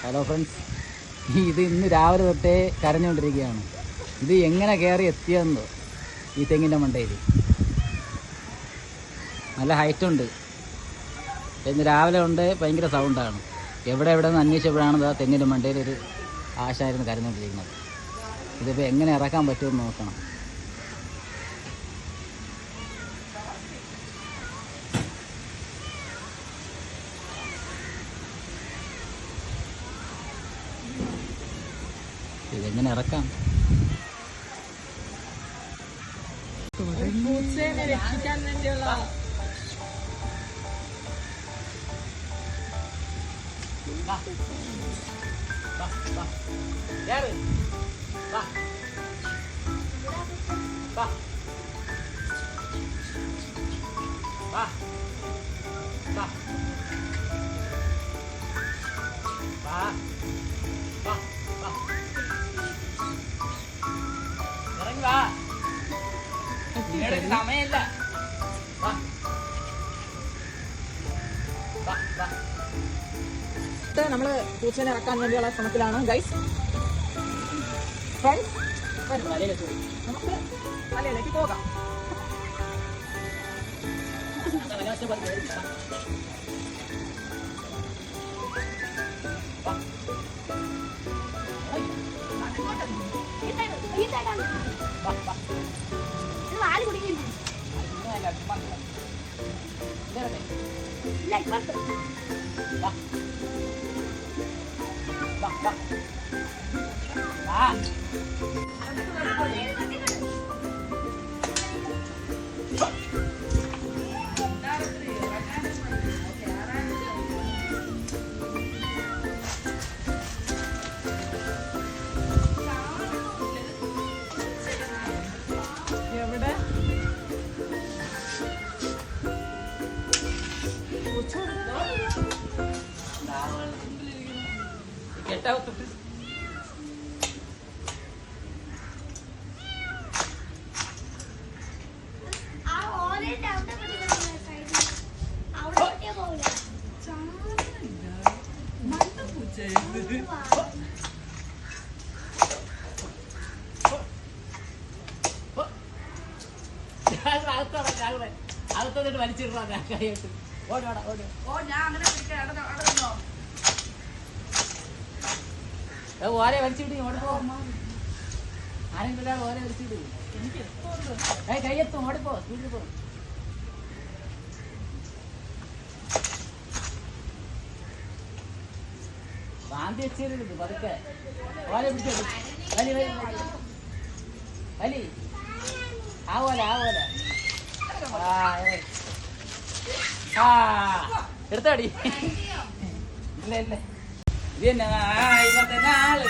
Hello friends, ഇത് ഇന്ന് രാവിലെ തൊട്ടേ കരഞ്ഞുകൊണ്ടിരിക്കുകയാണ്. ഇത് എങ്ങനെ കയറി എത്തിയെന്നോ ഈ തെങ്ങിൻ്റെ മണ്ടയിൽ. നല്ല ഹൈറ്റുണ്ട്. ഇന്ന് രാവിലെ കൊണ്ട് ഭയങ്കര സൗണ്ടാണ്. എവിടെ നിന്ന് അന്വേഷിച്ചപ്പോഴാണ് ആ തെങ്ങിൻ്റെ മണ്ടയിൽ ഒരു ആശായിരുന്നു കരഞ്ഞുകൊണ്ടിരിക്കുന്നത്. ഇതിപ്പോൾ എങ്ങനെ ഇറക്കാൻ പറ്റുമെന്ന് നോക്കണം. ഇതെങ്ങനെ ഇറക്കാം? പൂച്ചേനെ രക്ഷിക്കാൻ വേണ്ടിയുള്ള സമയമില്ല. നമ്മള് പൂച്ചേനെ ഇറക്കാൻ വേണ്ടിയുള്ള ശ്രമത്തിലാണ് ഗൈസ്. ഫ്രണ്ട്സ്, നമുക്ക് മലയിലേക്ക് പോകാം. എവിടെ അകത്തോട്ട് വലിച്ചിടാ. ഓരെ വലിച്ചിട്ട് ഓടിപ്പോ. ആരെങ്കിലും ഓരെ വലിച്ചിട്ട് കയ്യെത്തും. ഓടിപ്പോ, സ്പീഡിൽ പോ. വാന്തി വെച്ചിരുന്നു പതുക്കെ. ഓരെ പിടിച്ചോ. വലി വലി വലി. ആവോല എടുത്തോടി. ഇല്ല ഇത് തന്നെ ഇന്നത്തെ നാള്.